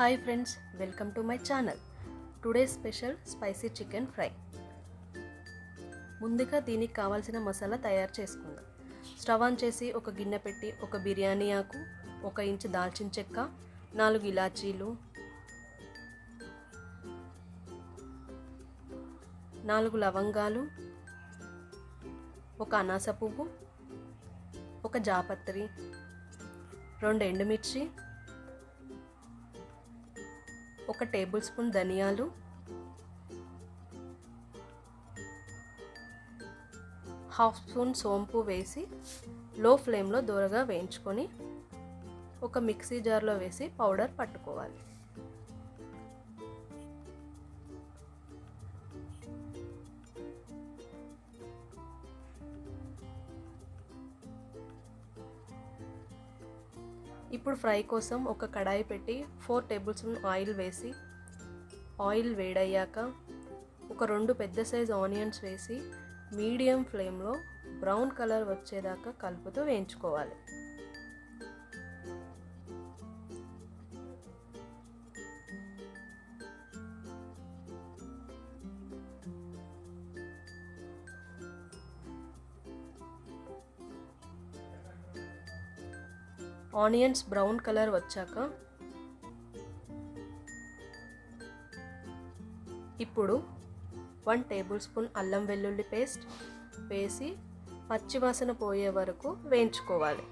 Hi friends, welcome to my channel. Today special spicy chicken fry. ముందుగా దీనికి కావాల్సిన మసాలా తయారు చేసుకుందాం. స్టవ్ ఆన్ చేసి ఒక గిన్నె పెట్టి ఒక బిర్యానీ ఆకు, 1 ఇంచు దాల్చిన చెక్క, 4 ఇలాచీలు, 4 లవంగాలు, 1 అనాస పువ్వు, 1 జాపత్రి, 2 ఎండుమిర్చి, 1 టేబుల్ స్పూన్ ధనియాలు, 1/2 స్పూన్ సోంపు వేసి లో ఫ్లేమ్లో దూరగా వేయించుకొని ఒక మిక్సీ జార్లో వేసి పౌడర్ పట్టుకోవాలి. ఇప్పుడు ఫ్రై కోసం ఒక కడాయి పెట్టి 4 టేబుల్ స్పూన్ ఆయిల్ వేసి ఆయిల్ వేడయ్యాక ఒక 2 పెద్ద సైజ్ ఆనియన్స్ వేసి మీడియం ఫ్లేమ్లో బ్రౌన్ కలర్ వచ్చేదాకా కలుపుతూ వేయించుకోవాలి. ఆనియన్స్ బ్రౌన్ కలర్ వచ్చాక ఇప్పుడు 1 టేబుల్ స్పూన్ అల్లం వెల్లుల్లి పేస్ట్ వేసి పచ్చివాసన పోయే వరకు వేయించుకోవాలి.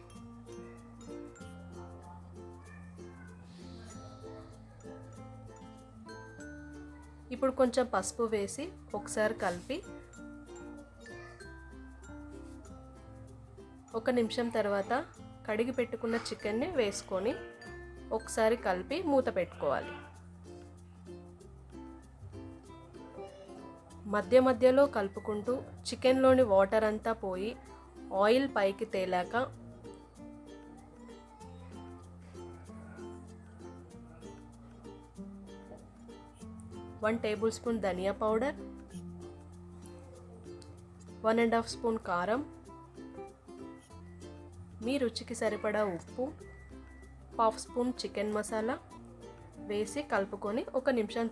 ఇప్పుడు కొంచెం పసుపు వేసి ఒకసారి కలిపి 1 నిమిషం తర్వాత కడిగి పెట్టుకున్న చికెన్ని వేసుకొని ఒకసారి కలిపి మూత పెట్టుకోవాలి. మధ్య మధ్యలో కలుపుకుంటూ చికెన్లోని వాటర్ అంతా పోయి ఆయిల్ పైకి తేలాక వన్ టేబుల్ స్పూన్ ధనియా పౌడర్, 1.5 స్పూన్ కారం, మీ రుచికి సరిపడా ఉప్పు, 1/2 స్పూన్ చికెన్ మసాలా వేసి కలుపుకొని 1 నిమిషం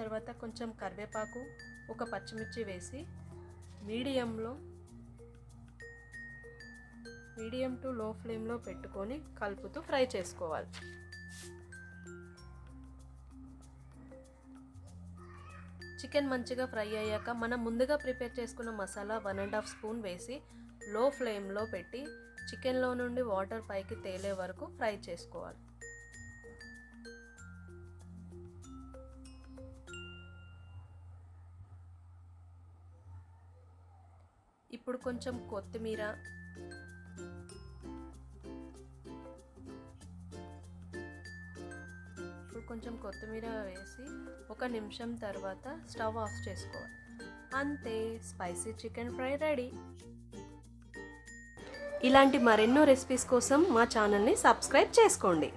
తర్వాత కొంచెం కరివేపాకు, 1 పచ్చిమిర్చి వేసి మీడియం టు లో ఫ్లేమ్లో పెట్టుకొని కలుపుతూ ఫ్రై చేసుకోవాలి. చికెన్ మంచిగా ఫ్రై అయ్యాక మనం ముందుగా ప్రిపేర్ చేసుకున్న మసాలా 1.5 స్పూన్ వేసి లో ఫ్లేమ్లో పెట్టి చికెన్లో నుండి వాటర్ పైకి తేలే వరకు ఫ్రై చేసుకోవాలి. ఇప్పుడు కొంచెం కొత్తిమీర, వేసి 1 నిమిషం తర్వాత స్టవ్ ఆఫ్ చేసుకోవాలి. అంతే, స్పైసీ చికెన్ ఫ్రై రెడీ. ఇలాంటి మరెన్నో రెసిపీస్ కోసం మా ఛానల్ని సబ్స్క్రైబ్ చేసుకోండి.